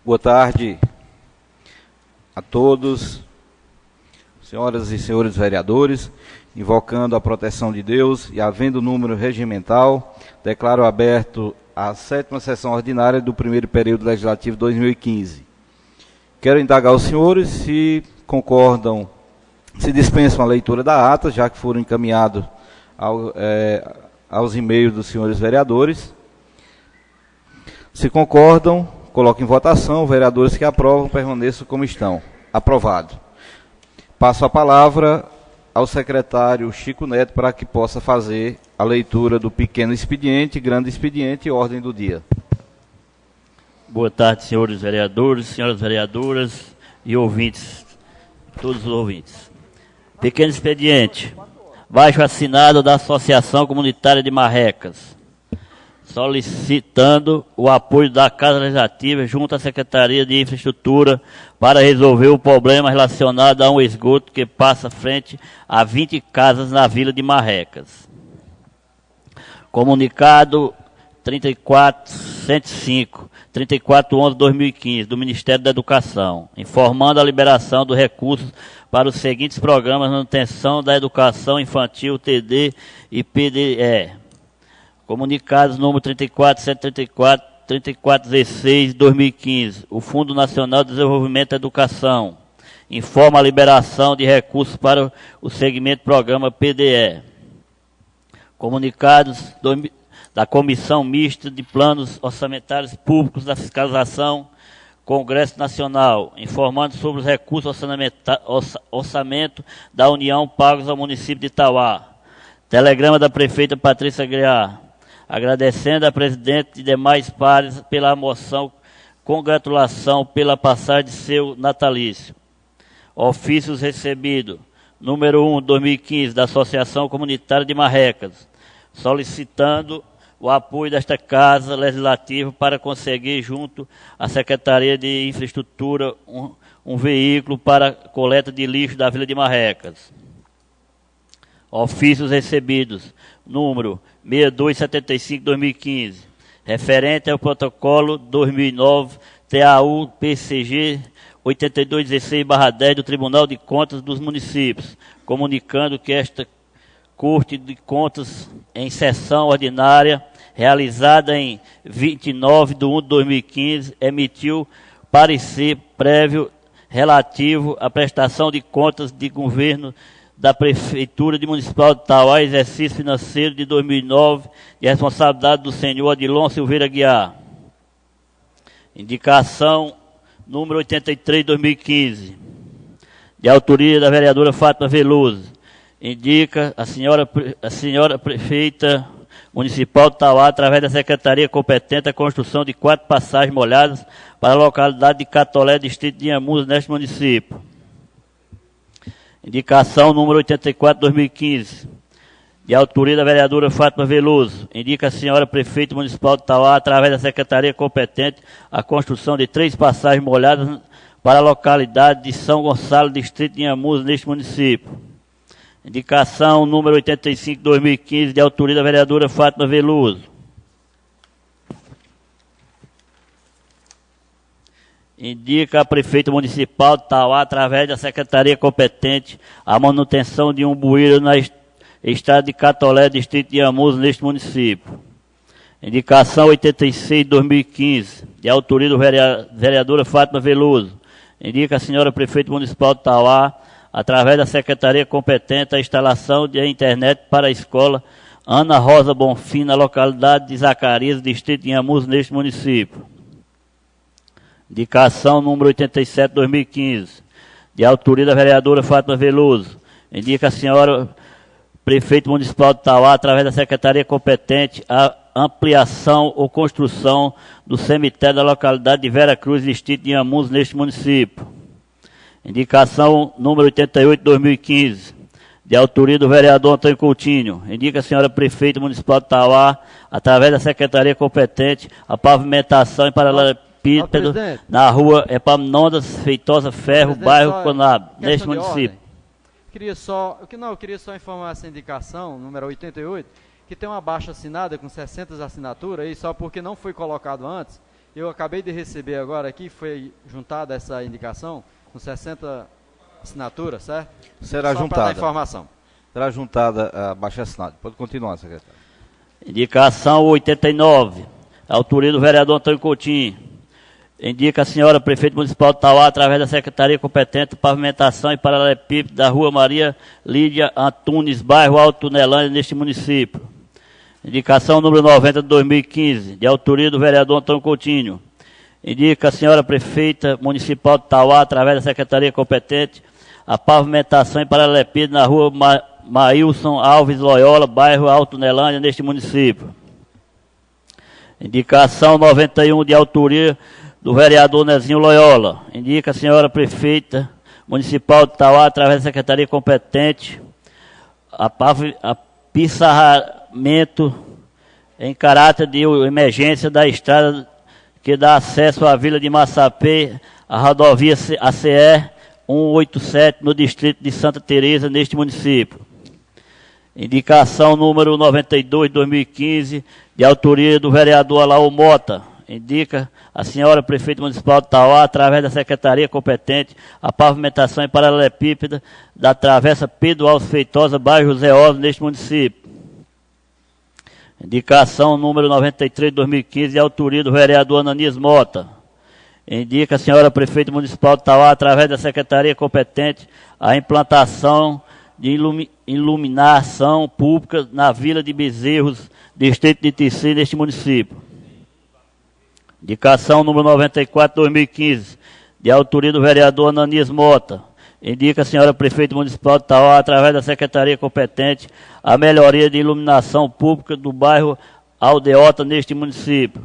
Boa tarde a todos, senhoras e senhores vereadores. Invocando a proteção de Deus e havendo número regimental, declaro aberto a 7ª sessão ordinária do primeiro período legislativo 2015. Quero indagar aos senhores se concordam, se dispensam a leitura da ata, já que foram encaminhados aos e-mails dos senhores vereadores. Se concordam, coloco em votação. Vereadores que aprovam, permaneçam como estão. Aprovado. Passo a palavra ao secretário Chico Neto para que possa fazer a leitura do pequeno expediente, grande expediente e ordem do dia. Boa tarde, senhores vereadores, senhoras vereadoras e ouvintes, todos os ouvintes. Pequeno expediente, baixo assinado da Associação Comunitária de Marrecas, solicitando o apoio da Casa Legislativa junto à Secretaria de Infraestrutura para resolver o problema relacionado a um esgoto que passa frente a 20 casas na Vila de Marrecas. Comunicado 34.105, 34/11/2015, do Ministério da Educação, informando a liberação dos recursos para os seguintes programas de manutenção da educação infantil, TD e PDE. Comunicados número 34.134, 3416/2015. O Fundo Nacional de Desenvolvimento da Educação informa a liberação de recursos para o segmento programa PDE. Comunicados da Comissão Mista de Planos Orçamentários Públicos da Fiscalização, Congresso Nacional, informando sobre os recursos orçamento da União pagos ao município de Itauá. Telegrama da prefeita Patrícia Aguiar, agradecendo a presidente e demais pares pela moção, congratulação pela passagem de seu natalício. Ofícios recebidos, número 1/2015, da Associação Comunitária de Marrecas, solicitando o apoio desta Casa Legislativa para conseguir, junto à Secretaria de Infraestrutura, um veículo para coleta de lixo da Vila de Marrecas. Ofícios recebidos, número 6275/2015, referente ao protocolo 2009 TAU-PCG 8216/10 do Tribunal de Contas dos Municípios, comunicando que esta Corte de Contas, em sessão ordinária, realizada em 29/1/2015, emitiu parecer prévio relativo à prestação de contas de governo da Prefeitura de Municipal de Itauá, exercício financeiro de 2009, de responsabilidade do senhor Adilon Silveira Aguiar. Indicação número 83/2015, de autoria da vereadora Fátima Veloso. Indica a senhora prefeita municipal de Itauá, através da secretaria competente, a construção de 4 passagens molhadas para a localidade de Catolé, distrito de Inhamuns, neste município. Indicação número 84/2015, de autoria da vereadora Fátima Veloso. Indica a senhora prefeita municipal de Itauá, através da secretaria competente, a construção de 3 passagens molhadas para a localidade de São Gonçalo, distrito de Inhamuns, neste município. Indicação número 85/2015, de autoria da vereadora Fátima Veloso. Indica a prefeita municipal de Itauá, através da secretaria competente, a manutenção de um bueiro na estrada de Catolé, distrito de Inhamuns, neste município. Indicação 86/2015, de autoria da vereadora Fátima Veloso. Indica a senhora prefeita municipal de Itauá, através da secretaria competente, a instalação de internet para a escola Ana Rosa Bonfim, na localidade de Zacarias, distrito de Inhamuns, neste município. Indicação número 87/2015, de autoria da vereadora Fátima Veloso. Indica a senhora prefeito municipal de Itauá, através da secretaria competente, a ampliação ou construção do cemitério da localidade de Vera Cruz, distrito de Inhamuns, neste município. Indicação número 88/2015, de autoria do vereador Antônio Coutinho. Indica a senhora prefeita municipal de Itauá, através da secretaria competente, a pavimentação em paralelepípedo na rua Epaminondas Feitosa Ferro, bairro Conab, neste município. Eu queria só informar essa indicação, número 88, que tem uma baixa assinada com 60 assinaturas, aí só porque não foi colocado antes, Eu acabei de receber agora aqui, foi juntada essa indicação com 60 assinaturas, certo? Será Só juntada. para dar informação. Será juntada a baixa assinada. Pode continuar, secretário. Indicação 89, autoria do vereador Antônio Coutinho. Indica a senhora prefeito municipal de Tauá, através da secretaria competente, pavimentação e paralelepípedo da rua Maria Lídia Antunes, bairro Alto Tunelândia, neste município. Indicação número 90 de 2015, de autoria do vereador Antônio Coutinho. Indica a senhora prefeita municipal de Tauá, através da secretaria competente, a pavimentação e paralelepípedo na rua Maílson Alves Loyola, bairro Alto Tunelândia, neste município. Indicação 91, de autoria do vereador Nezinho Loyola. Indica a senhora prefeita municipal de Tauá, através da secretaria competente, a pissarramento em caráter de emergência da estrada que dá acesso à vila de Massapê, a rodovia ACE 187, no distrito de Santa Teresa, neste município. Indicação número 92, de 2015, de autoria do vereador Alaú Mota. Indica a senhora prefeita municipal de Tauá, através da secretaria competente, a pavimentação em paralelepípeda da travessa Pedro Alves Feitosa, bairro José Osmo, neste município. Indicação número 93, de 2015, de autoria do vereador Ananias Mota. Indica a senhora prefeita municipal de Tauá, através da secretaria competente, a implantação de iluminação pública na Vila de Bezerros, distrito de Tici, neste município. Indicação número 94, 2015, de autoria do vereador Ananias Mota. Indica a senhora prefeita municipal de Tauá, através da secretaria competente, a melhoria de iluminação pública do bairro Aldeota, neste município.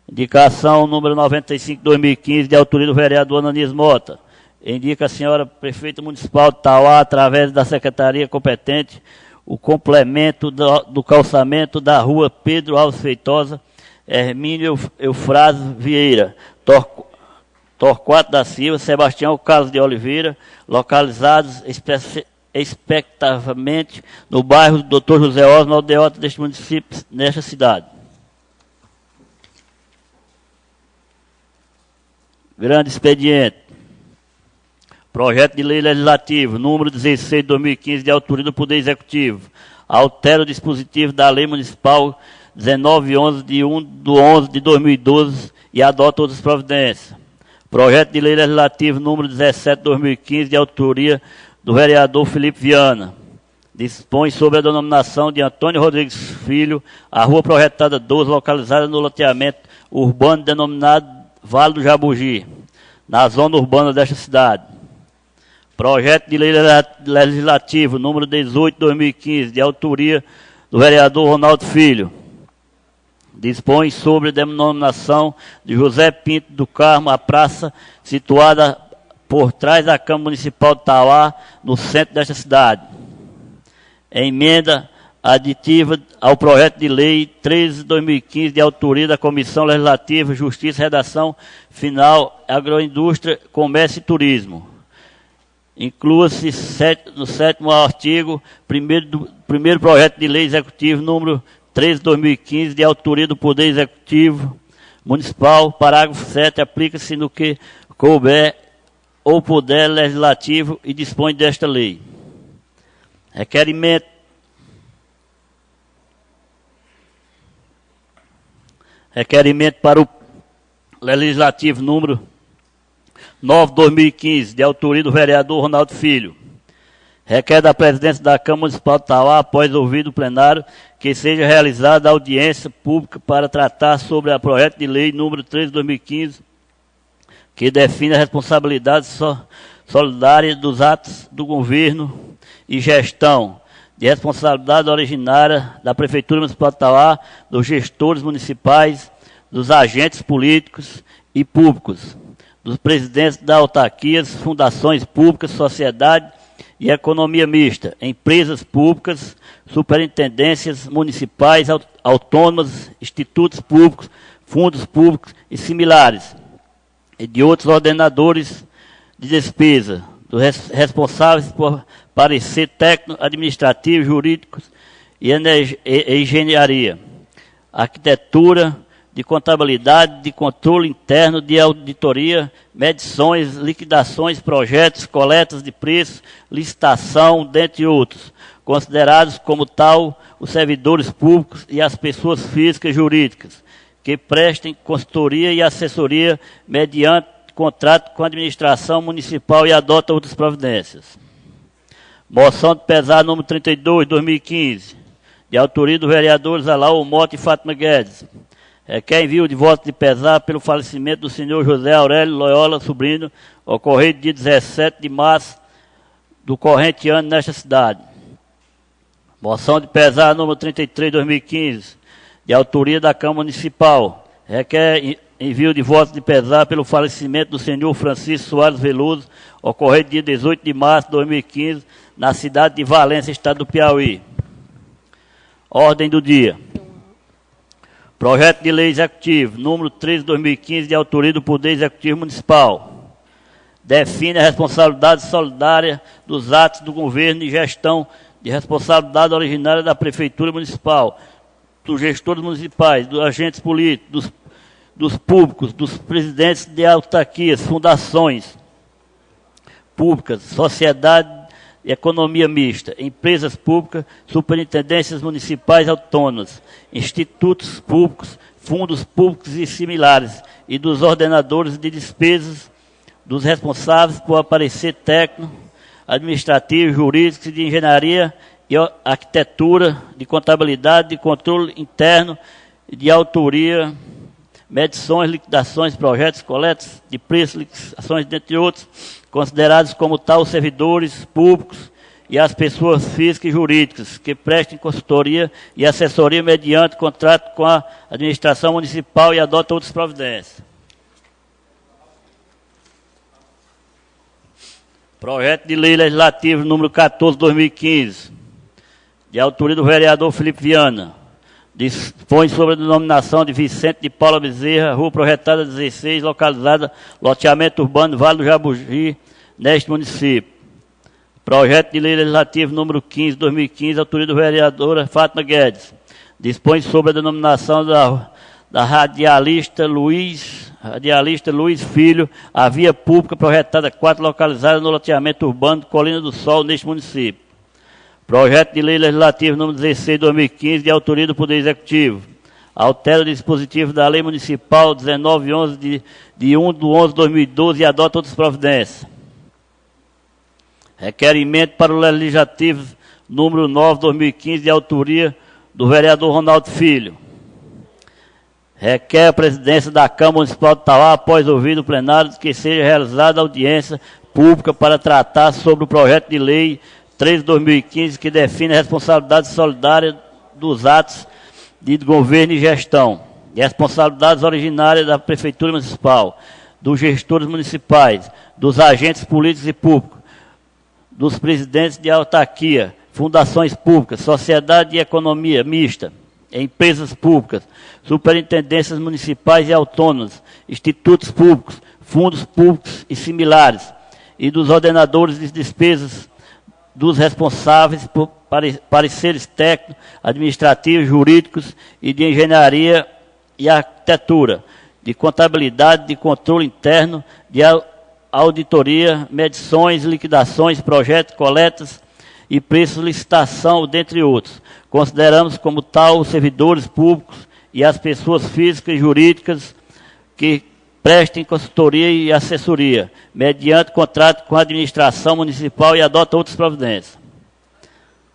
Indicação número 95, 2015, de autoria do vereador Ananias Mota. Indica a senhora prefeita municipal de Tauá, através da secretaria competente, o complemento do calçamento da rua Pedro Alves Feitosa, Hermínio Eufrásio Vieira, Torquato da Silva, Sebastião Carlos de Oliveira, localizados expectavelmente no bairro do Dr. José Osmo, aldeota deste município, nesta cidade. Grande expediente. Projeto de Lei Legislativo, número 16 de 2015, de autoria do Poder Executivo. Altera o dispositivo da Lei Municipal 1911, de 1/11 de 2012, e adota outras providências. Projeto de Lei Legislativo, número 17 de 2015, de autoria do vereador Felipe Viana. Dispõe sobre a denominação de Antônio Rodrigues Filho, a rua projetada 12, localizada no loteamento urbano denominado Vale do Jabugi, na zona urbana desta cidade. Projeto de Lei Legislativo, número 18 de 2015, de autoria do vereador Ronaldo Filho. Dispõe sobre a denominação de José Pinto do Carmo, a praça situada por trás da Câmara Municipal de Tauá, no centro desta cidade. Emenda aditiva ao projeto de lei 13 de 2015, de autoria da Comissão Legislativa, Justiça, Redação Final, Agroindústria, Comércio e Turismo. Inclua-se no 7º artigo, primeiro projeto de lei executivo número 13 de 2015, de autoria do Poder Executivo Municipal, parágrafo 7, aplica-se no que couber ou puder legislativo e dispõe desta lei. Requerimento para o Legislativo número 9 de 2015, de autoria do vereador Ronaldo Filho. Requer da presidência da Câmara Municipal de Tauá, após ouvido o plenário, que seja realizada audiência pública para tratar sobre o projeto de lei número 13 de 2015, que define a responsabilidade solidária dos atos do governo e gestão de responsabilidade originária da Prefeitura Municipal de Tauá, dos gestores municipais, dos agentes políticos e públicos, dos presidentes das autarquias, fundações públicas, sociedade e economia mista, empresas públicas, superintendências municipais autônomas, institutos públicos, fundos públicos e similares, e de outros ordenadores de despesa, dos responsáveis por parecer técnico, administrativo, jurídicos e engenharia, arquitetura, de contabilidade, de controle interno, de auditoria, medições, liquidações, projetos, coletas de preços, licitação, dentre outros, considerados como tal os servidores públicos e as pessoas físicas e jurídicas, que prestem consultoria e assessoria mediante contrato com a administração municipal e adotam outras providências. Moção de pesar número 32, 2015, de autoria dos vereadores Alaú Mota e Fátima Guedes. Requer envio de voto de pesar pelo falecimento do senhor José Aurélio Loyola Sobrinho, ocorrido dia 17 de março do corrente ano nesta cidade. Moção de pesar número 33, 2015, de autoria da Câmara Municipal. Requer envio de voto de pesar pelo falecimento do senhor Francisco Soares Veloso, ocorrido dia 18 de março de 2015, na cidade de Valença, estado do Piauí. Ordem do dia. Projeto de Lei Executivo, número 13, 2015, de autoria do Poder Executivo Municipal. Define a responsabilidade solidária dos atos do governo e gestão de responsabilidade originária da Prefeitura Municipal, dos gestores municipais, dos agentes políticos, dos públicos, dos presidentes de autarquias, fundações públicas, sociedade e economia mista, empresas públicas, superintendências municipais autônomas, institutos públicos, fundos públicos e similares, e dos ordenadores de despesas, dos responsáveis por parecer técnico, administrativo, jurídico e de engenharia e arquitetura, de contabilidade, de controle interno, de autoria, medições, liquidações, projetos, coletas de preços, licitações, dentre outros, considerados como tal os servidores públicos e as pessoas físicas e jurídicas que prestem consultoria e assessoria mediante contrato com a administração municipal e adotam outras providências. Projeto de Lei Legislativo número 14, 2015, de autoria do vereador Felipe Viana, dispõe sobre a denominação de Vicente de Paula Bezerra, rua projetada 16, localizada loteamento urbano Vale do Jabugi, neste município. Projeto de Lei Legislativo número 15, 2015, autoria do vereadora Fátima Guedes, dispõe sobre a denominação da radialista Luiz Filho, a via pública projetada 4, localizada no loteamento urbano Colina do Sol, neste município. Projeto de Lei Legislativo número 16, 2015, de autoria do Poder Executivo. Altera o dispositivo da Lei Municipal 1911 de 1 de 11 de 2012 e adota outras providências. Requerimento para o Legislativo número 9, 2015, de autoria do vereador Ronaldo Filho. Requer a presidência da Câmara Municipal de Tauá, após ouvido o plenário, que seja realizada audiência pública para tratar sobre o projeto de lei 13/2015, que define a responsabilidade solidária dos atos de governo e gestão, e responsabilidades originárias da Prefeitura Municipal, dos gestores municipais, dos agentes políticos e públicos, dos presidentes de autarquia, fundações públicas, sociedade e economia mista, empresas públicas, superintendências municipais e autônomas, institutos públicos, fundos públicos e similares, e dos ordenadores de despesas, dos responsáveis por pareceres técnicos, administrativos, jurídicos e de engenharia e arquitetura, de contabilidade, de controle interno, de auditoria, medições, liquidações, projetos, coletas e preços, licitação, dentre outros. Consideramos como tal os servidores públicos e as pessoas físicas e jurídicas que prestem consultoria e assessoria, mediante contrato com a administração municipal e adotam outras providências.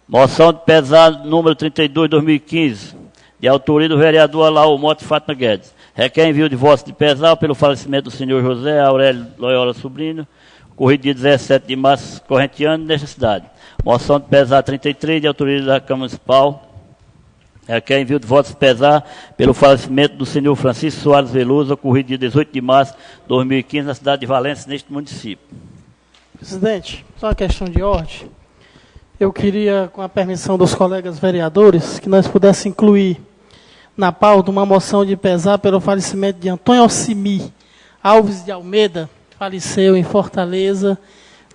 Moção de pesar número 32, 2015, de autoria do vereador Alaú Mota e Fátima Guedes. Requer envio de voto de pesar pelo falecimento do senhor José Aurélio Loyola Sobrinho, ocorrido dia 17 de março, corrente ano, nesta cidade. Moção de pesar 33, de autoria da Câmara Municipal. Requer envio de votos de pesar pelo falecimento do senhor Francisco Soares Veloso, ocorrido dia 18 de março de 2015, na cidade de Valença, neste município. Presidente, só uma questão de ordem. Eu queria, com a permissão dos colegas vereadores, que nós pudéssemos incluir na pauta uma moção de pesar pelo falecimento de Antônio Alcimi Alves de Almeida, faleceu em Fortaleza,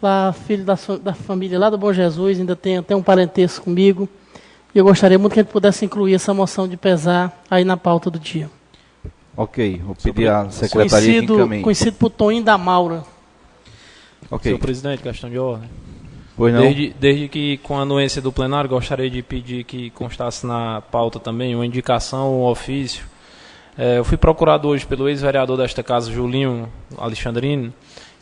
lá, filho da família lá do Bom Jesus, ainda tem um parentesco comigo. E eu gostaria muito que a gente pudesse incluir essa moção de pesar aí na pauta do dia. Ok, vou pedir à secretaria que encaminhe. Conhecido por Toninho da Maura. Ok. Senhor presidente, questão de ordem. Pois não? Desde que, com a anuência do plenário, gostaria de pedir que constasse na pauta também uma indicação, um ofício. Eu fui procurado hoje pelo ex-vereador desta casa, Julinho Alexandrino,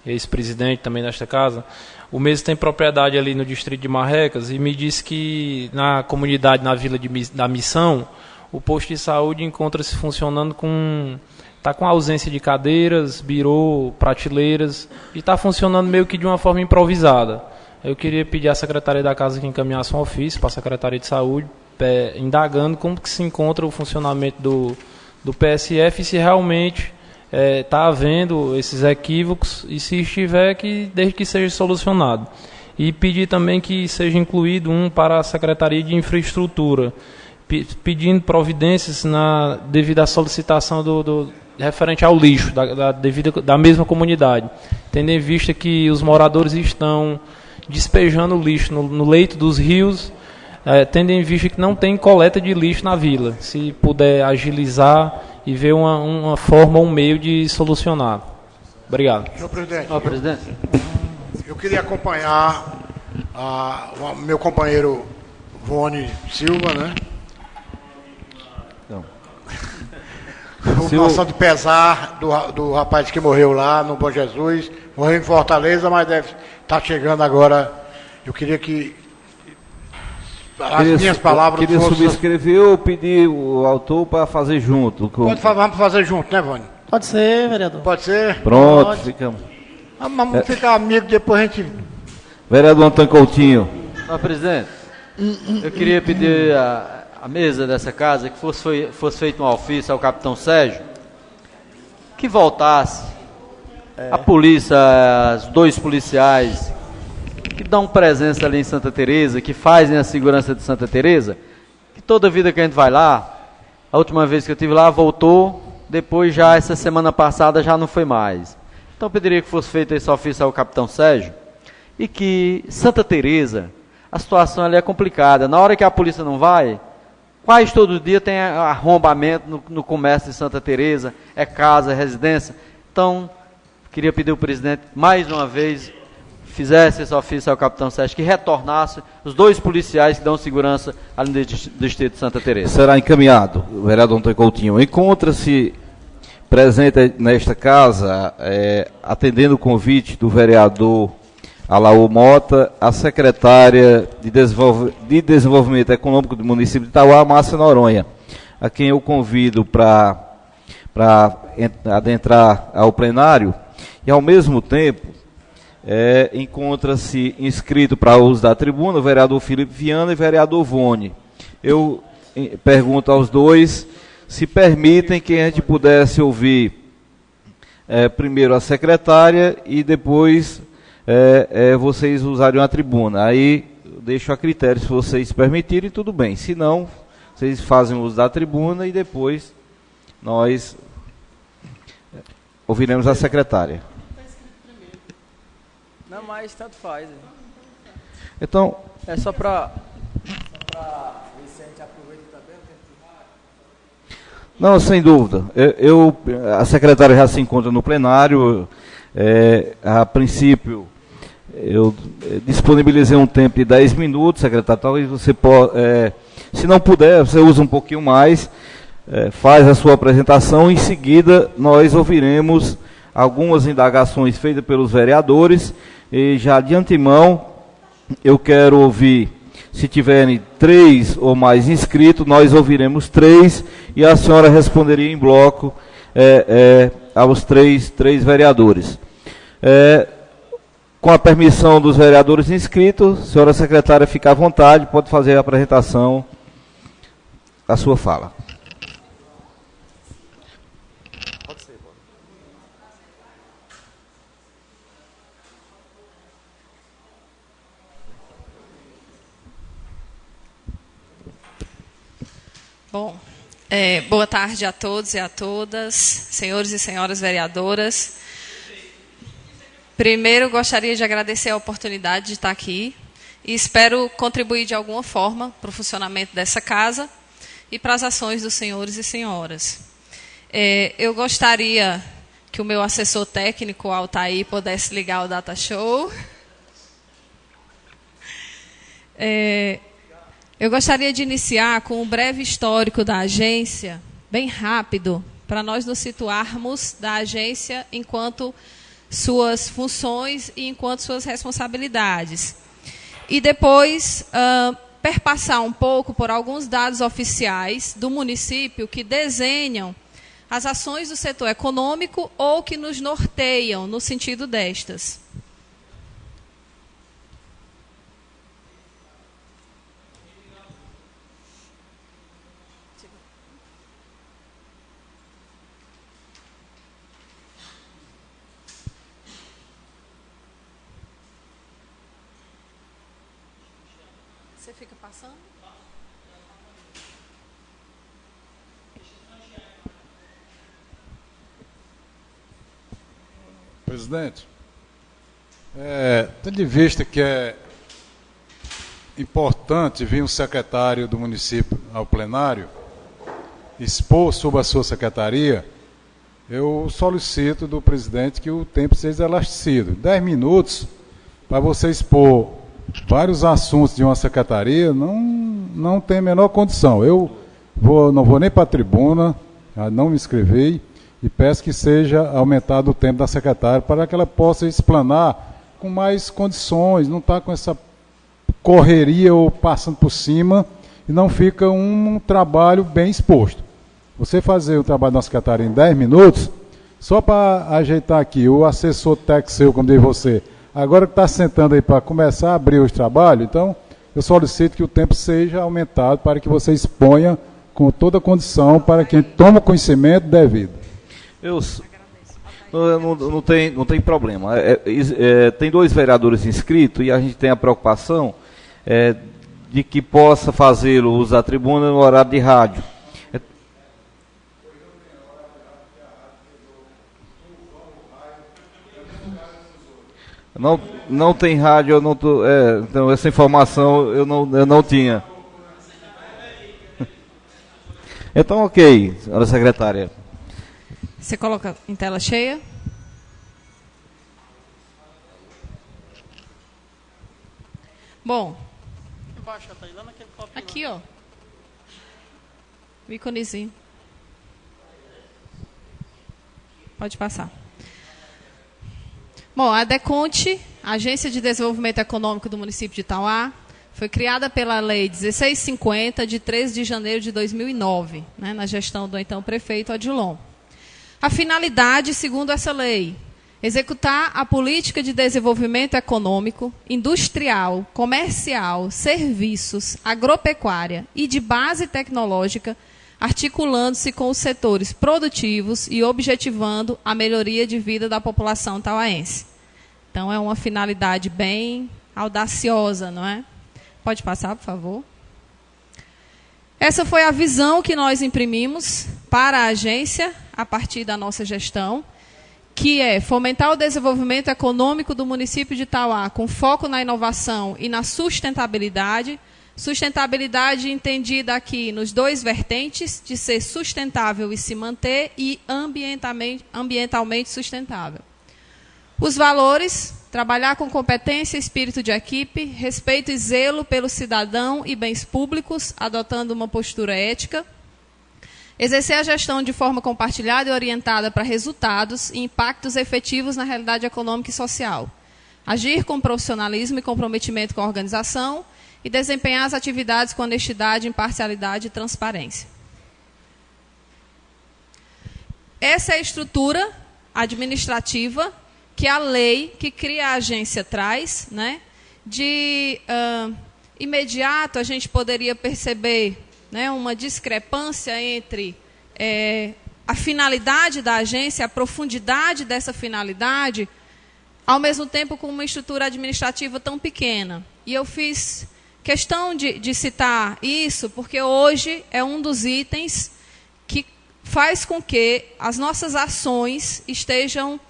ex-presidente também desta casa. O mesmo tem propriedade ali no distrito de Marrecas e me disse que na comunidade, na vila da Missão, o posto de saúde encontra-se funcionando está com ausência de cadeiras, birô, prateleiras, e está funcionando meio que de uma forma improvisada. Eu queria pedir à Secretaria da Casa que encaminhasse um ofício para a Secretaria de Saúde, indagando como que se encontra o funcionamento do PSF e se realmente está havendo esses equívocos, e se estiver, desde que seja solucionado. E pedir também que seja incluído um para a Secretaria de Infraestrutura, pedindo providências devido à solicitação referente ao lixo da mesma comunidade, tendo em vista que os moradores estão despejando lixo no leito dos rios, tendo em vista que não tem coleta de lixo na vila. Se puder agilizar e ver uma forma, um meio de solucionar. Obrigado. Senhor presidente, presidente. eu queria acompanhar o meu companheiro Vone Silva, né? Uma ação de pesar do rapaz que morreu lá no Bom Jesus, morreu em Fortaleza, mas deve estar chegando agora. Eu queria que minhas palavras queria fossem... subscrever ou pedir o autor para fazer junto? Vamos fazer junto, né, Vânia? Pode ser, vereador. Pode ser? Pronto, Pode. ficamos. Vamos ficar amigos, depois a gente... Vereador Antônio Coutinho. Senhor presidente, eu queria pedir a mesa dessa casa que fosse feito um ofício ao capitão Sérgio, que voltasse a polícia, os 2 policiais que dão presença ali em Santa Teresa, que fazem a segurança de Santa Teresa, que toda vida que a gente vai lá, a última vez que eu estive lá, voltou, depois já essa semana passada já não foi mais. Então eu pediria que fosse feito esse ofício ao capitão Sérgio, e que Santa Teresa, a situação ali é complicada. Na hora que a polícia não vai, quase todo dia tem arrombamento no comércio de Santa Teresa, é casa, é residência. Então, queria pedir ao presidente, mais uma vez, fizesse esse ofício ao capitão Sérgio, que retornasse os 2 policiais que dão segurança ali no distrito de Santa Teresa. Será encaminhado, vereador Antônio Coutinho. Encontra-se presente nesta casa, atendendo o convite do vereador Alaú Mota, a secretária de Desenvolvimento Econômico do município de Itauá, Márcia Noronha, a quem eu convido para adentrar ao plenário, e ao mesmo tempo encontra-se inscrito para uso da tribuna o vereador Felipe Viana e o vereador Vone. Eu pergunto aos 2 se permitem que a gente pudesse ouvir primeiro a secretária e depois vocês usarem a tribuna. Aí eu deixo a critério, se vocês permitirem, tudo bem. Se não, vocês fazem uso da tribuna e depois nós ouviremos a secretária. Não, mas tanto faz. Então, É só para ver se a gente aproveita também o tempo. não, sem dúvida. A secretária já se encontra no plenário. A princípio, eu disponibilizei um tempo de 10 minutos, secretário. Talvez você possa, se não puder, você usa um pouquinho mais, faz a sua apresentação. Em seguida, nós ouviremos algumas indagações feitas pelos vereadores. E já de antemão, eu quero ouvir, se tiverem 3 ou mais inscritos, nós ouviremos 3 e a senhora responderia em bloco aos 3 vereadores. Com a permissão dos vereadores inscritos, senhora secretária, fica à vontade, pode fazer a apresentação, a sua fala. Bom, boa tarde a todos e a todas, senhores e senhoras vereadoras. Primeiro, gostaria de agradecer a oportunidade de estar aqui e espero contribuir de alguma forma para o funcionamento dessa casa e para as ações dos senhores e senhoras. Eu gostaria que o meu assessor técnico, Altair, pudesse ligar o Data Show. Eu gostaria de iniciar com um breve histórico da agência, bem rápido, para nós nos situarmos da agência enquanto suas funções e enquanto suas responsabilidades. E depois perpassar um pouco por alguns dados oficiais do município que desenham as ações do setor econômico ou que nos norteiam no sentido destas. Você fica passando? Presidente, tendo em vista que é importante vir um secretário do município ao plenário expor sobre a sua secretaria, eu solicito do presidente que o tempo seja elastecido. 10 minutos para você expor vários assuntos de uma secretaria não tem a menor condição. Eu não vou nem para a tribuna, não me inscrevi, e peço que seja aumentado o tempo da secretária para que ela possa explanar com mais condições, não está com essa correria ou passando por cima, e não fica um trabalho bem exposto. Você fazer o trabalho da secretária em 10 minutos, só para ajeitar aqui, o assessor técnico seu, como diz você, agora que está sentando aí para começar a abrir os trabalhos, então eu solicito que o tempo seja aumentado para que você exponha com toda a condição para quem toma conhecimento devido. Não tem problema. Tem 2 vereadores inscritos e a gente tem a preocupação de que possa fazê-lo uso da tribuna no horário de rádio. Não tem rádio, eu não tô, então essa informação eu não tinha. Então, ok, senhora secretária. Você coloca em tela cheia? Bom, aqui, ó, o íconezinho. Pode passar. Bom, a DECONTE, Agência de Desenvolvimento Econômico do município de Itauá, foi criada pela Lei 1650, de 13 de janeiro de 2009, né, na gestão do então prefeito Adilon. A finalidade, segundo essa lei, executar a política de desenvolvimento econômico, industrial, comercial, serviços, agropecuária e de base tecnológica, articulando-se com os setores produtivos e objetivando a melhoria de vida da população tauaense. Então, é uma finalidade bem audaciosa, não é? Pode passar, por favor. Essa foi a visão que nós imprimimos para a agência, a partir da nossa gestão, que é fomentar o desenvolvimento econômico do município de Itauá, com foco na inovação e na sustentabilidade. Sustentabilidade entendida aqui nos 2 vertentes, de ser sustentável e se manter, e ambientalmente sustentável. Os valores: trabalhar com competência e espírito de equipe, respeito e zelo pelo cidadão e bens públicos, adotando uma postura ética. Exercer a gestão de forma compartilhada e orientada para resultados e impactos efetivos na realidade econômica e social. Agir com profissionalismo e comprometimento com a organização e desempenhar as atividades com honestidade, imparcialidade e transparência. Essa é a estrutura administrativa que a lei que cria a agência traz, né? De imediato a gente poderia perceber, né, uma discrepância entre a finalidade da agência, a profundidade dessa finalidade, ao mesmo tempo com uma estrutura administrativa tão pequena. E eu fiz questão de citar isso, porque hoje é um dos itens que faz com que as nossas ações estejam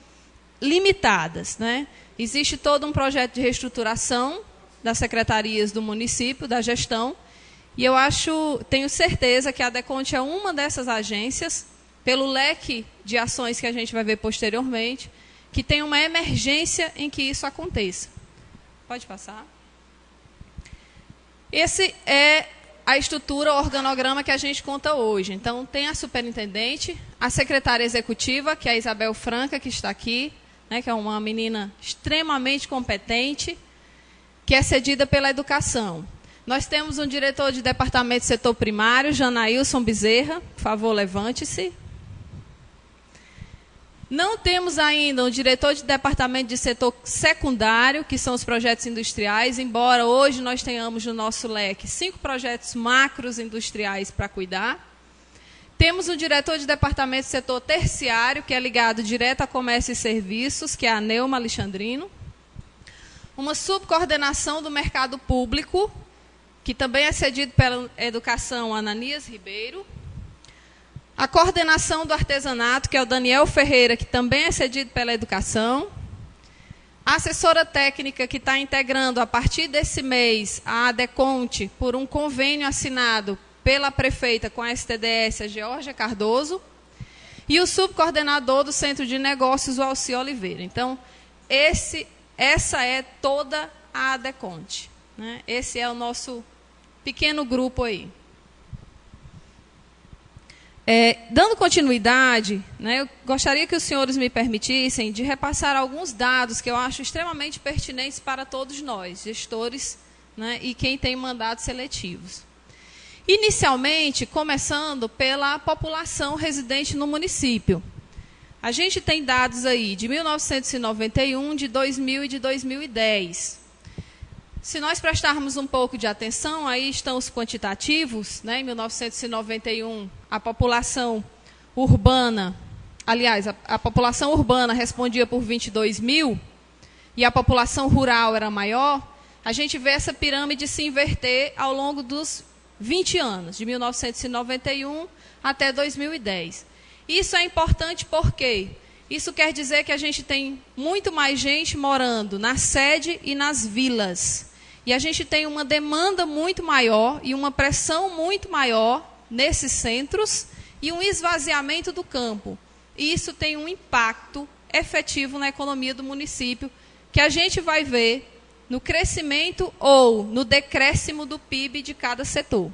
limitadas, né? Existe todo um projeto de reestruturação das secretarias do município, da gestão, e eu tenho certeza que a DECONTE é uma dessas agências, pelo leque de ações que a gente vai ver posteriormente, que tem uma emergência em que isso aconteça. Pode passar. Esse é a estrutura, o organograma que a gente conta hoje. Então, tem a superintendente, a secretária executiva, que é a Isabel Franca, que está aqui, né, que é uma menina extremamente competente, que é cedida pela educação. Nós temos um diretor de departamento de setor primário, Janailson Bezerra. Por favor, levante-se. Não temos ainda um diretor de departamento de setor secundário, que são os projetos industriais, embora hoje nós tenhamos no nosso leque 5 projetos macros industriais para cuidar. Temos um diretor de departamento de setor terciário, que é ligado direto a comércio e serviços, que é a Neuma Alexandrino. Uma subcoordenação do mercado público, que também é cedido pela educação, Ananias Ribeiro. A coordenação do artesanato, que é o Daniel Ferreira, que também é cedido pela educação. A assessora técnica, que está integrando, a partir desse mês, a ADECONTE, por um convênio assinado pela prefeita com a STDS, a Georgia Cardoso. E o subcoordenador do Centro de Negócios, o Alci Oliveira. Então, essa é toda a ADECONTE, né? Esse é o nosso pequeno grupo aí. Dando continuidade, né, eu gostaria que os senhores me permitissem de repassar alguns dados que eu acho extremamente pertinentes para todos nós, gestores, né, e quem tem mandatos seletivos. Inicialmente, começando pela população residente no município. A gente tem dados aí de 1991, de 2000 e de 2010. Se nós prestarmos um pouco de atenção, aí estão os quantitativos, né? Em 1991, a população urbana, aliás, a população urbana respondia por 22 mil e a população rural era maior. A gente vê essa pirâmide se inverter ao longo dos 20 anos, de 1991 até 2010. Isso é importante porque isso quer dizer que a gente tem muito mais gente morando na sede e nas vilas. E a gente tem uma demanda muito maior e uma pressão muito maior nesses centros e um esvaziamento do campo. E isso tem um impacto efetivo na economia do município, que a gente vai ver no crescimento ou no decréscimo do PIB de cada setor.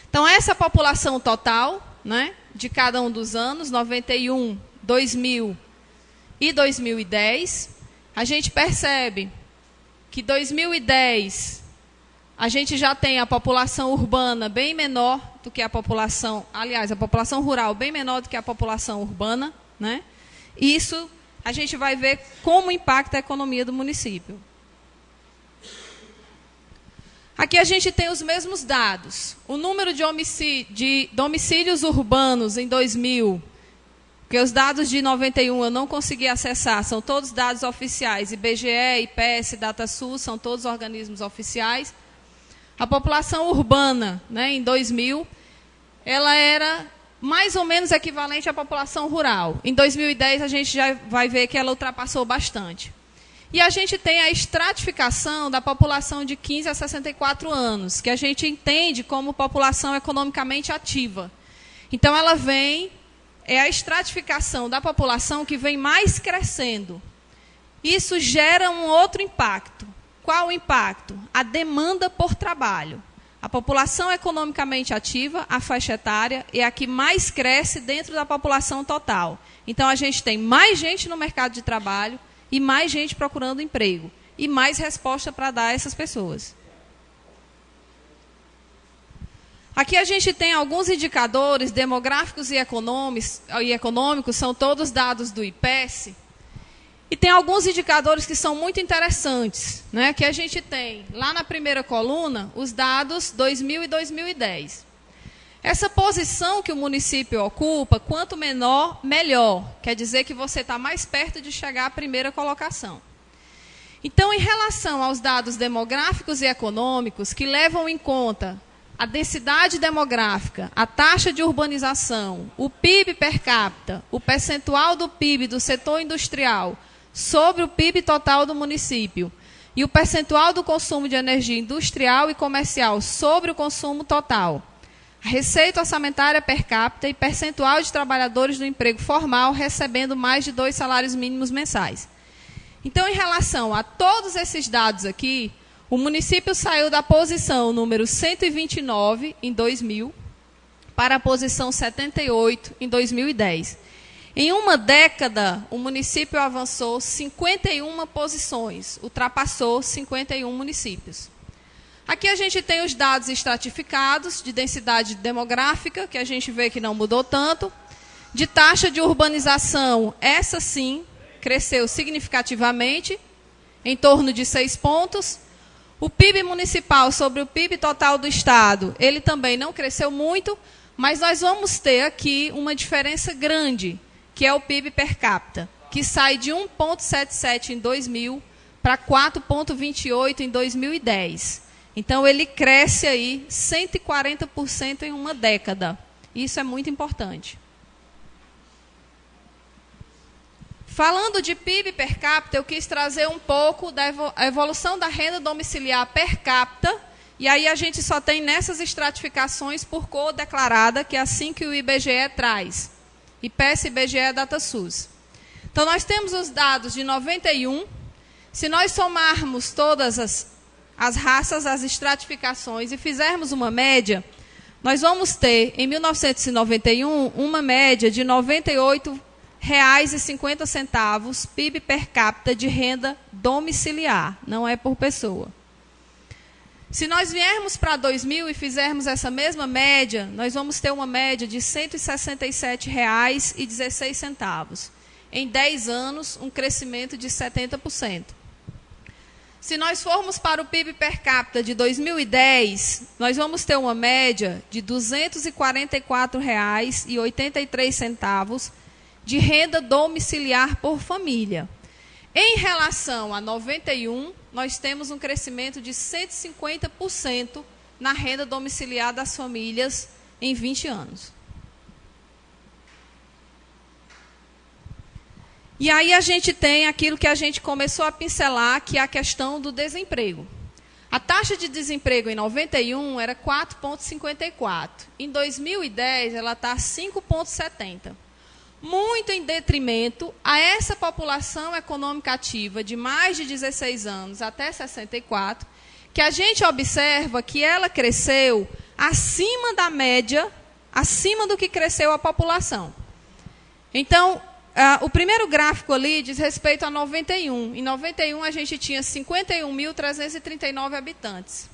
Então, essa população total, né, de cada um dos anos, 91, 2000 e 2010, a gente percebe que 2010 a gente já tem a população urbana bem menor do que a população, aliás, a população rural bem menor do que a população urbana, né? E isso a gente vai ver como impacta a economia do município. Aqui a gente tem os mesmos dados. O número de domicílios urbanos em 2000, porque os dados de 91 eu não consegui acessar, são todos dados oficiais, IBGE, IPES, DataSul, são todos organismos oficiais. A população urbana, né, em 2000, ela era mais ou menos equivalente à população rural. Em 2010 a gente já vai ver que ela ultrapassou bastante. E a gente tem a estratificação da população de 15 a 64 anos, que a gente entende como população economicamente ativa. Então ela vem... É a estratificação da população que vem mais crescendo. Isso gera um outro impacto. Qual o impacto? A demanda por trabalho. A população economicamente ativa, a faixa etária, é a que mais cresce dentro da população total. Então, a gente tem mais gente no mercado de trabalho e mais gente procurando emprego. E mais resposta para dar a essas pessoas. Aqui a gente tem alguns indicadores demográficos e econômicos, são todos dados do IPES. E tem alguns indicadores que são muito interessantes, né? Que a gente tem, lá na primeira coluna, os dados 2000 e 2010. Essa posição que o município ocupa, quanto menor, melhor. Quer dizer que você está mais perto de chegar à primeira colocação. Então, em relação aos dados demográficos e econômicos, que levam em conta a densidade demográfica, a taxa de urbanização, o PIB per capita, o percentual do PIB do setor industrial sobre o PIB total do município e o percentual do consumo de energia industrial e comercial sobre o consumo total. receita orçamentária per capita e percentual de trabalhadores do emprego formal recebendo mais de 2 salários mínimos mensais. Então, em relação a todos esses dados aqui, o município saiu da posição número 129 em 2000 para a posição 78 em 2010. Em uma década, o município avançou 51 posições, ultrapassou 51 municípios. Aqui a gente tem os dados estratificados de densidade demográfica, que a gente vê que não mudou tanto. De taxa de urbanização, essa sim, cresceu significativamente, em torno de 6 pontos. O PIB municipal sobre o PIB total do Estado, ele também não cresceu muito, mas nós vamos ter aqui uma diferença grande, que é o PIB per capita, que sai de 1,77 em 2000 para 4,28 em 2010. Então, ele cresce aí 140% em uma década. Isso é muito importante. Falando de PIB per capita, eu quis trazer um pouco da evolução da renda domiciliar per capita, e aí a gente só tem nessas estratificações por cor declarada, que é assim que o IBGE traz. IPES, IBGE, DataSUS. Então, nós temos os dados de 91. Se nós somarmos todas as raças, as estratificações, e fizermos uma média, nós vamos ter, em 1991, uma média de R$ 98,50 PIB per capita de renda domiciliar, não é por pessoa. Se nós viermos para 2000 e fizermos essa mesma média, nós vamos ter uma média de R$ 167,16. Em 10 anos, um crescimento de 70%. Se nós formos para o PIB per capita de 2010, nós vamos ter uma média de R$ 244,83 de renda domiciliar por família. Em relação a 91, nós temos um crescimento de 150% na renda domiciliar das famílias em 20 anos. E aí a gente tem aquilo que a gente começou a pincelar, que é a questão do desemprego. A taxa de desemprego em 91 era 4,54. Em 2010, ela está 5,70. Muito em detrimento a essa população econômica ativa de mais de 16 anos até 64, que a gente observa que ela cresceu acima da média, acima do que cresceu a população. Então, o primeiro gráfico ali diz respeito a 91. Em 91, a gente tinha 51.339 habitantes.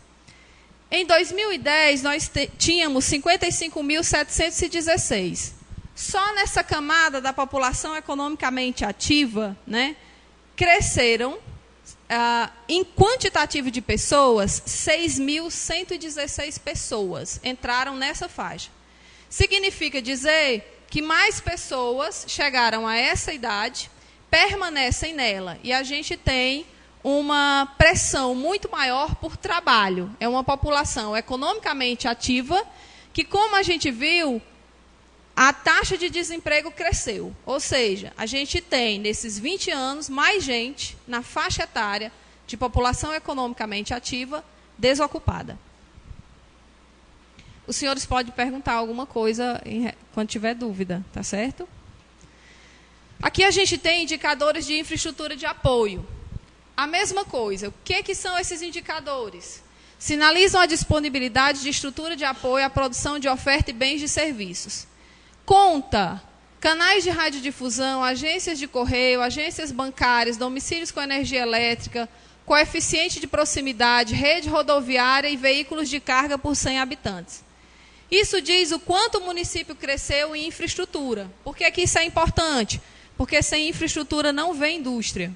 Em 2010, nós tínhamos 55.716. Só nessa camada da população economicamente ativa, né, cresceram, em quantitativo de pessoas, 6.116 pessoas entraram nessa faixa. Significa dizer que mais pessoas chegaram a essa idade, permanecem nela. E a gente tem uma pressão muito maior por trabalho. É uma população economicamente ativa que, como a gente viu, a taxa de desemprego cresceu. Ou seja, a gente tem, nesses 20 anos, mais gente na faixa etária de população economicamente ativa desocupada. Os senhores podem perguntar alguma coisa quando tiver dúvida, tá certo? Aqui a gente tem indicadores de infraestrutura de apoio. A mesma coisa. O que são esses indicadores? Sinalizam a disponibilidade de estrutura de apoio à produção de oferta e bens de serviços. Conta canais de radiodifusão, agências de correio, agências bancárias, domicílios com energia elétrica, coeficiente de proximidade, rede rodoviária e veículos de carga por 100 habitantes. Isso diz o quanto o município cresceu em infraestrutura. Por que isso é importante? Porque sem infraestrutura não vem indústria.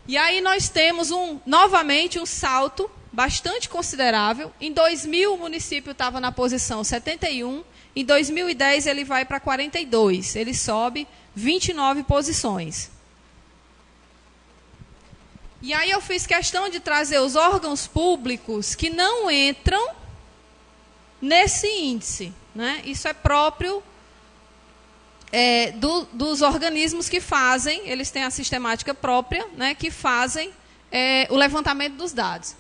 E aí nós temos novamente um salto bastante considerável. Em 2000 o município estava na posição 71, em 2010 ele vai para 42, ele sobe 29 posições. E aí eu fiz questão de trazer os órgãos públicos que não entram nesse índice, né? Isso é próprio dos organismos que fazem, eles têm a sistemática própria, né, que fazem o levantamento dos dados.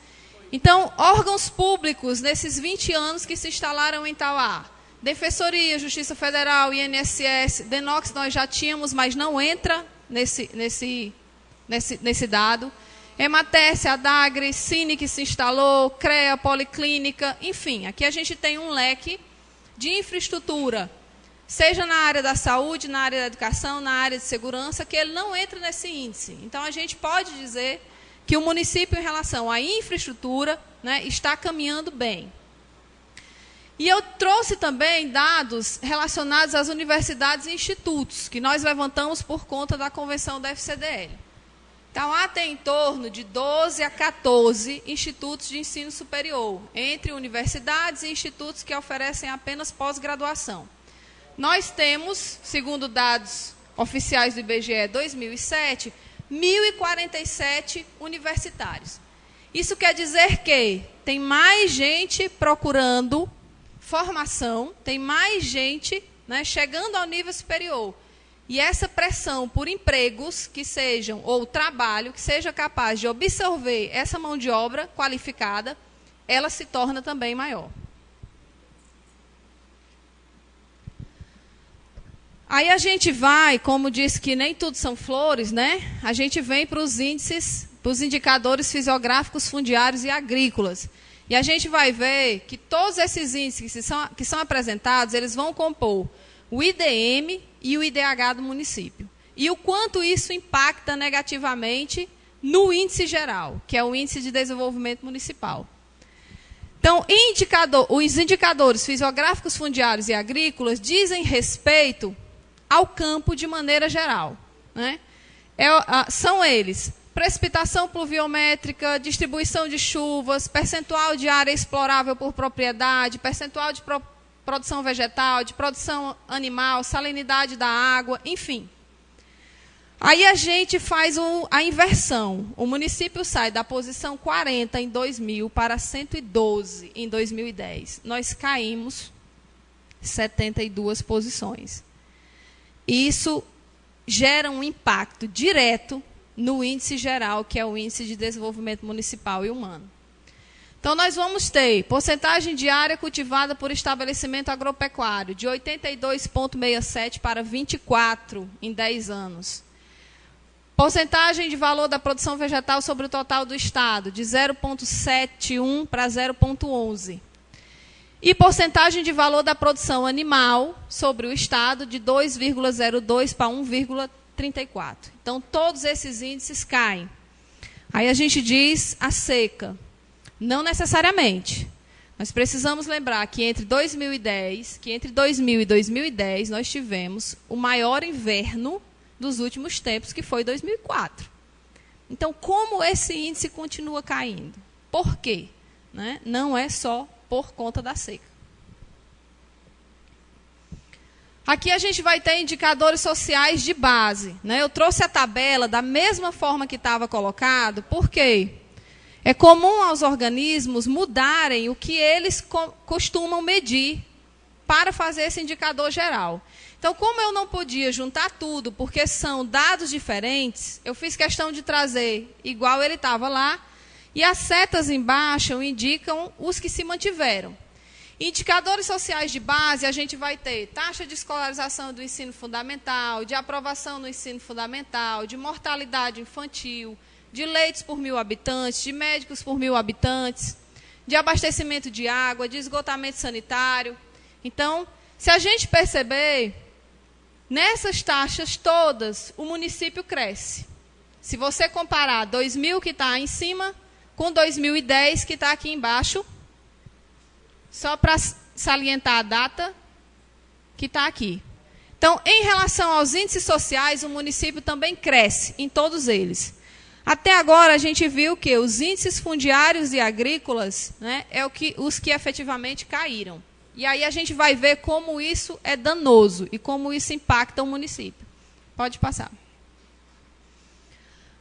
Então, órgãos públicos, nesses 20 anos que se instalaram em Tauá, Defensoria, Justiça Federal, INSS, DENOX nós já tínhamos, mas não entra nesse dado. Ematerce, Adagre, Cine que se instalou, CREA, Policlínica, enfim, aqui a gente tem um leque de infraestrutura, seja na área da saúde, na área da educação, na área de segurança, que ele não entra nesse índice. Então, a gente pode dizer que o município, em relação à infraestrutura, né, está caminhando bem. E eu trouxe também dados relacionados às universidades e institutos, que nós levantamos por conta da convenção da FCDL. Então, há tem em torno de 12 a 14 institutos de ensino superior, entre universidades e institutos que oferecem apenas pós-graduação. Nós temos, segundo dados oficiais do IBGE 2007, 1.047 universitários. Isso quer dizer que tem mais gente procurando formação, tem mais gente, né, chegando ao nível superior. E essa pressão por empregos que sejam, ou trabalho, que seja capaz de absorver essa mão de obra qualificada, ela se torna também maior. Aí a gente vai, como disse que nem tudo são flores, né? A gente vem para os índices, para os indicadores fisiográficos fundiários e agrícolas. E a gente vai ver que todos esses índices que são apresentados, eles vão compor o IDM e o IDH do município. E o quanto isso impacta negativamente no índice geral, que é o Índice de Desenvolvimento Municipal. Então, os indicadores fisiográficos fundiários e agrícolas dizem respeito ao campo de maneira geral, né? São eles: precipitação pluviométrica, distribuição de chuvas, percentual de área explorável por propriedade, percentual de produção vegetal, de produção animal, salinidade da água, enfim. Aí a gente faz a inversão. O município sai da posição 40 em 2000 para 112 em 2010. Nós caímos 72 posições. Isso gera um impacto direto no índice geral, que é o Índice de Desenvolvimento Municipal e Humano. Então, nós vamos ter porcentagem de área cultivada por estabelecimento agropecuário de 82,67 para 24 em 10 anos. Porcentagem de valor da produção vegetal sobre o total do Estado, de 0,71 para 0,11. E porcentagem de valor da produção animal sobre o Estado, de 2,02 para 1,34. Então, todos esses índices caem. Aí a gente diz a seca. Não necessariamente. Nós precisamos lembrar que entre 2000 e 2010, nós tivemos o maior inverno dos últimos tempos, que foi 2004. Então, como esse índice continua caindo? Por quê? Né? Não é só por conta da seca. Aqui a gente vai ter indicadores sociais de base, né? Eu trouxe a tabela da mesma forma que estava colocado, porque é comum aos organismos mudarem o que eles costumam medir para fazer esse indicador geral. Então, como eu não podia juntar tudo, porque são dados diferentes, eu fiz questão de trazer igual ele estava lá, e as setas embaixo indicam os que se mantiveram. Indicadores sociais de base, a gente vai ter taxa de escolarização do ensino fundamental, de aprovação no ensino fundamental, de mortalidade infantil, de leitos por 1.000 habitantes, de médicos por 1.000 habitantes, de abastecimento de água, de esgotamento sanitário. Então, se a gente perceber, nessas taxas todas, o município cresce. Se você comparar 2000, que está em cima, com 2010, que está aqui embaixo, só para salientar a data que está aqui. Então, em relação aos índices sociais, o município também cresce em todos eles. Até agora, a gente viu que os índices fundiários e agrícolas, né, os que efetivamente caíram. E aí a gente vai ver como isso é danoso e como isso impacta o município. Pode passar.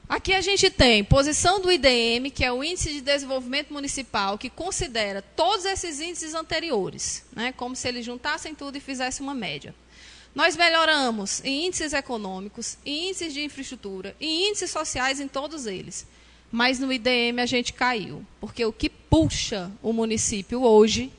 Aqui a gente tem posição do IDM, que é o Índice de Desenvolvimento Municipal, que considera todos esses índices anteriores, né, como se eles juntassem tudo e fizessem uma média. Nós melhoramos em índices econômicos, em índices de infraestrutura, em índices sociais, em todos eles. mas no IDM a gente caiu, porque o que puxa o município hoje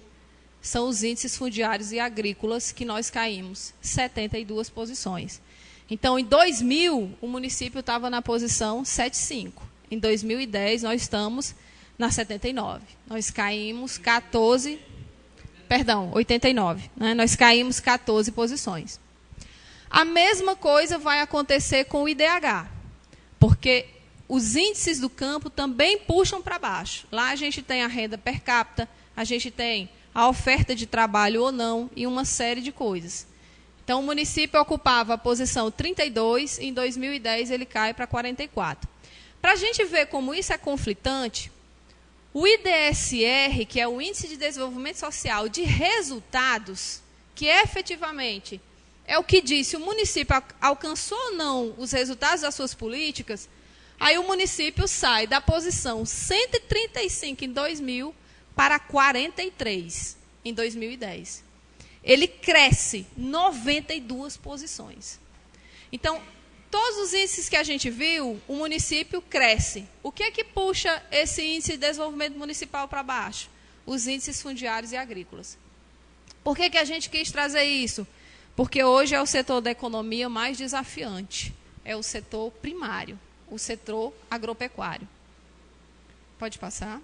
são os índices fundiários e agrícolas, que nós caímos 72 posições. Então, em 2000, o município estava na posição 75. Em 2010, nós estamos na 79. Nós caímos 89. Né? Nós caímos 14 posições. A mesma coisa vai acontecer com o IDH, porque os índices do campo também puxam para baixo. Lá a gente tem a renda per capita, a gente tem a oferta de trabalho ou não e uma série de coisas. Então, o município ocupava a posição 32, em 2010 ele cai para 44. Para a gente ver como isso é conflitante, o IDSR, que é o Índice de Desenvolvimento Social de Resultados, que efetivamente é o que diz se o município alcançou ou não os resultados das suas políticas, aí o município sai da posição 135 em 2000 para 43 em 2010. Ele cresce 92 posições. Então, todos os índices que a gente viu, o município cresce. O que é que puxa esse índice de desenvolvimento municipal para baixo? Os índices fundiários e agrícolas. Por que a gente quis trazer isso? Porque hoje é o setor da economia mais desafiante. É o setor primário, o setor agropecuário. Pode passar?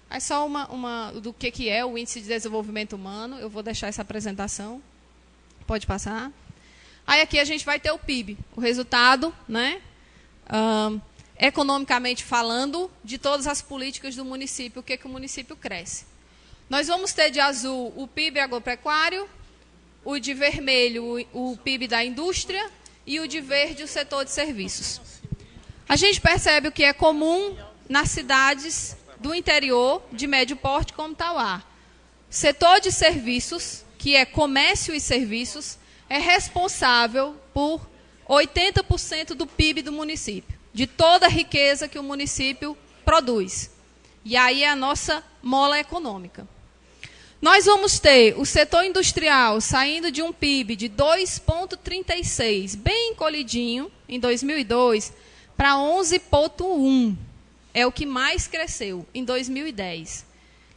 É só uma do que é o Índice de Desenvolvimento Humano. Eu vou deixar essa apresentação. Pode passar? Aí aqui a gente vai ter o PIB, o resultado, né, economicamente falando, de todas as políticas do município, o que o município cresce. Nós vamos ter de azul o PIB agropecuário, o de vermelho o PIB da indústria e o de verde o setor de serviços. A gente percebe o que é comum nas cidades do interior de médio porte como Tauá. Setor de serviços, que é comércio e serviços, é responsável por 80% do PIB do município, de toda a riqueza que o município produz. E aí é a nossa mola econômica. Nós vamos ter o setor industrial saindo de um PIB de 2,36, bem encolhidinho, em 2002, para 11,1. É o que mais cresceu em 2010.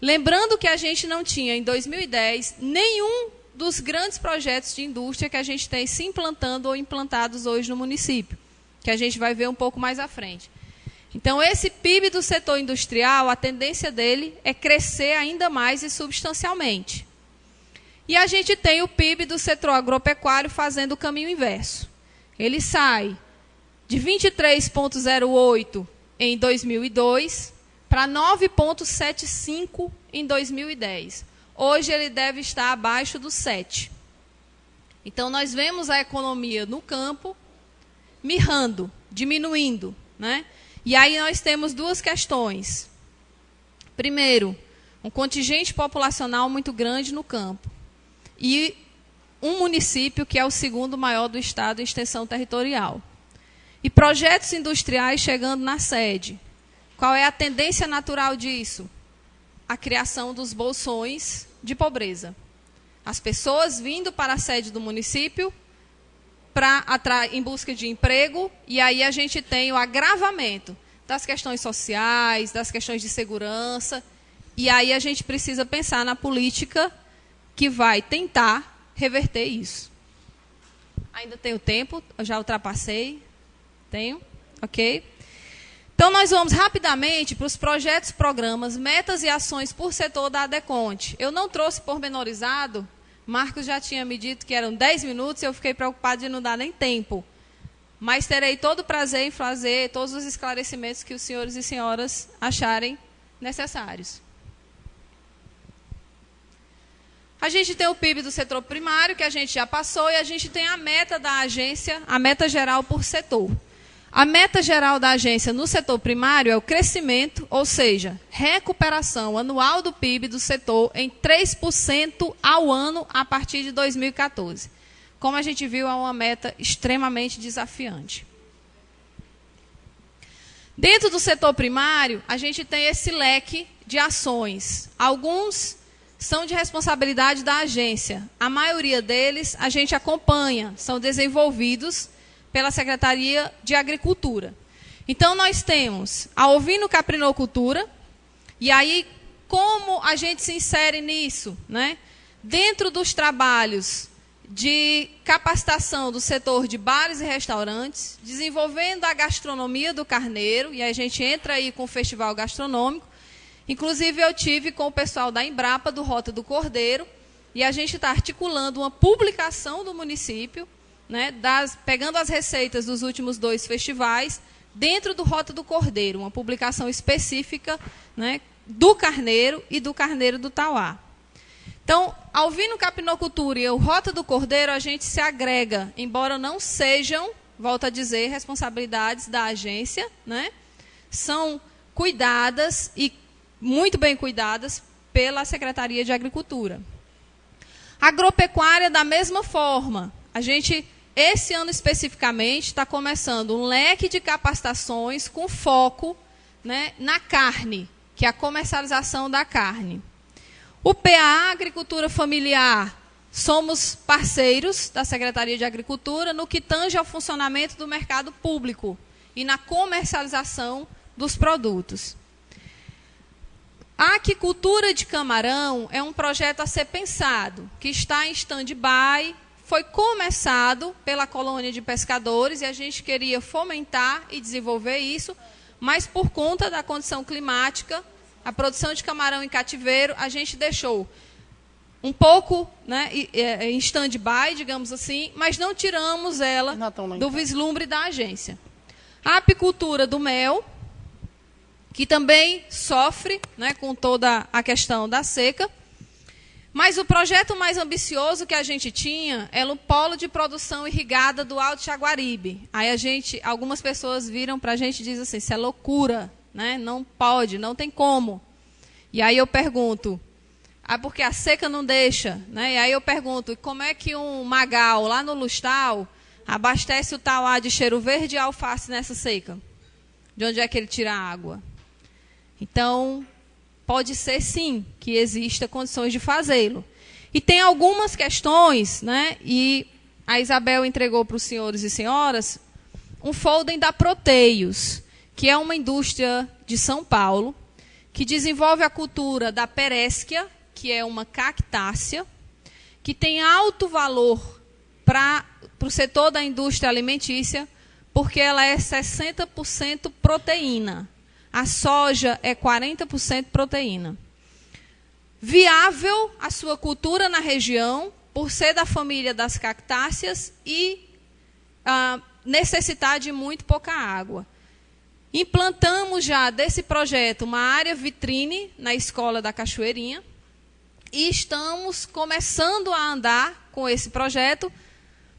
Lembrando que a gente não tinha, em 2010, nenhum dos grandes projetos de indústria que a gente tem se implantando ou implantados hoje no município, que a gente vai ver um pouco mais à frente. Então, esse PIB do setor industrial, a tendência dele é crescer ainda mais e substancialmente. E a gente tem o PIB do setor agropecuário fazendo o caminho inverso. Ele sai de 23,08 em 2002 para 9,75 em 2010. Hoje ele deve estar abaixo do 7. Então, nós vemos a economia no campo mirrando, diminuindo, né? E aí nós temos duas questões. Primeiro, um contingente populacional muito grande no campo. E um município que é o segundo maior do estado em extensão territorial. E projetos industriais chegando na sede. Qual é a tendência natural disso? A criação dos bolsões de pobreza. As pessoas vindo para a sede do município em busca de emprego, e aí a gente tem o agravamento das questões sociais, das questões de segurança, e aí a gente precisa pensar na política que vai tentar reverter isso. Ainda tenho tempo, eu já ultrapassei. Tenho? Ok? Então, nós vamos rapidamente para os projetos, programas, metas e ações por setor da ADECONTE. Eu não trouxe pormenorizado, Marcos já tinha me dito que eram 10 minutos, e eu fiquei preocupado de não dar nem tempo. Mas terei todo o prazer em fazer todos os esclarecimentos que os senhores e senhoras acharem necessários. A gente tem o PIB do setor primário, que a gente já passou, e a gente tem a meta da agência, a meta geral por setor. A meta geral da agência no setor primário é o crescimento, ou seja, recuperação anual do PIB do setor em 3% ao ano a partir de 2014. Como a gente viu, é uma meta extremamente desafiante. Dentro do setor primário, a gente tem esse leque de ações. Alguns são de responsabilidade da agência. A maioria deles a gente acompanha, são desenvolvidos pela Secretaria de Agricultura. Então, nós temos a ovino-caprinocultura, e aí, como a gente se insere nisso, né? Dentro dos trabalhos de capacitação do setor de bares e restaurantes, desenvolvendo a gastronomia do carneiro, e a gente entra aí com o festival gastronômico. Inclusive, eu tive com o pessoal da Embrapa, do Rota do Cordeiro, e a gente está articulando uma publicação do município, né, pegando as receitas dos últimos 2 festivais, dentro do Rota do Cordeiro, uma publicação específica, né, do carneiro e do carneiro do Tauá. Então, a ovino-caprinocultura e o Rota do Cordeiro, a gente se agrega, embora não sejam, volto a dizer, responsabilidades da agência, né, são cuidadas e muito bem cuidadas pela Secretaria de Agricultura. Agropecuária, da mesma forma, a gente, esse ano especificamente, está começando um leque de capacitações com foco, né, na carne, que é a comercialização da carne. O PA, Agricultura Familiar, somos parceiros da Secretaria de Agricultura no que tange ao funcionamento do mercado público e na comercialização dos produtos. A aquicultura de camarão é um projeto a ser pensado, que está em stand-by, foi começado pela colônia de pescadores e a gente queria fomentar e desenvolver isso, mas por conta da condição climática, a produção de camarão em cativeiro, a gente deixou um pouco, né, em stand-by, digamos assim, mas não tiramos ela do vislumbre da agência. A apicultura do mel, que também sofre, né, com toda a questão da seca. Mas o projeto mais ambicioso que a gente tinha era o polo de produção irrigada do Alto Jaguaribe. Aí algumas pessoas viram para a gente e dizem assim, isso é loucura, né? Não pode, não tem como. E aí eu pergunto, porque a seca não deixa, né? E aí eu pergunto, como é que um magal lá no Lustal abastece o Tauá de Cheiro Verde e alface nessa seca? De onde é que ele tira a água? Então, pode ser sim que exista condições de fazê-lo. E tem algumas questões, né? E a Isabel entregou para os senhores e senhoras um folder da Proteios, que é uma indústria de São Paulo, que desenvolve a cultura da peresquia, que é uma cactácea, que tem alto valor para o setor da indústria alimentícia, porque ela é 60% proteína. A soja é 40% proteína. Viável a sua cultura na região, por ser da família das cactáceas e necessitar de muito pouca água. Implantamos já desse projeto uma área vitrine na Escola da Cachoeirinha e estamos começando a andar com esse projeto,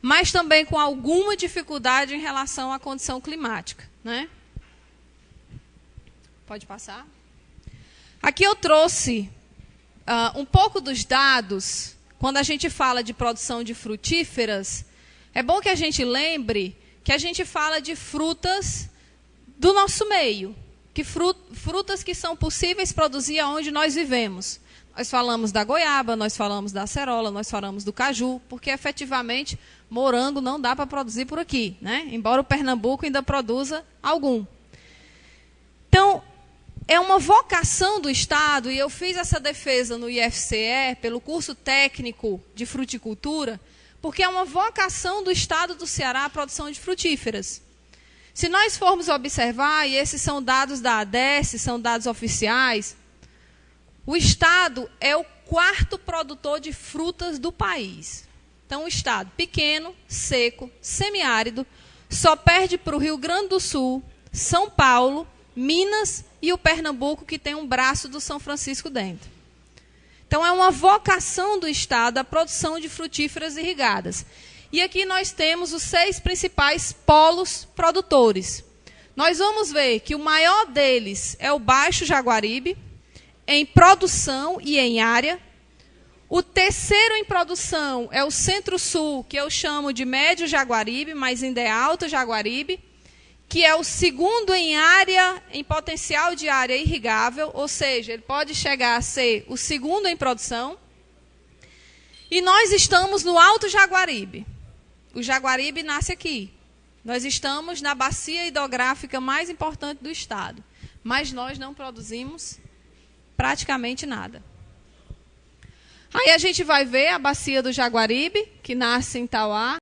mas também com alguma dificuldade em relação à condição climática, né? Pode passar? Aqui eu trouxe um pouco dos dados. Quando a gente fala de produção de frutíferas, é bom que a gente lembre que a gente fala de frutas do nosso meio, que frutas que são possíveis produzir onde nós vivemos. Nós falamos da goiaba, nós falamos da acerola, nós falamos do caju, porque efetivamente morango não dá para produzir por aqui, né? Embora o Pernambuco ainda produza algum. Então, é uma vocação do Estado, e eu fiz essa defesa no IFCE, pelo curso técnico de fruticultura, porque é uma vocação do Estado do Ceará a produção de frutíferas. Se nós formos observar, e esses são dados da ADES, são dados oficiais, o Estado é o 4º produtor de frutas do país. Então, um Estado pequeno, seco, semiárido, só perde para o Rio Grande do Sul, São Paulo, Minas e o Pernambuco, que tem um braço do São Francisco dentro. Então, é uma vocação do Estado a produção de frutíferas irrigadas. E aqui nós temos os 6 principais polos produtores. Nós vamos ver que o maior deles é o Baixo Jaguaribe, em produção e em área. O terceiro em produção é o Centro-Sul, que eu chamo de Médio Jaguaribe, mas ainda é Alto Jaguaribe, que é o segundo em área, em potencial de área irrigável, ou seja, ele pode chegar a ser o segundo em produção. E nós estamos no Alto Jaguaribe. O Jaguaribe nasce aqui. Nós estamos na bacia hidrográfica mais importante do estado, mas nós não produzimos praticamente nada. Aí a gente vai ver a bacia do Jaguaribe, que nasce em Tauá,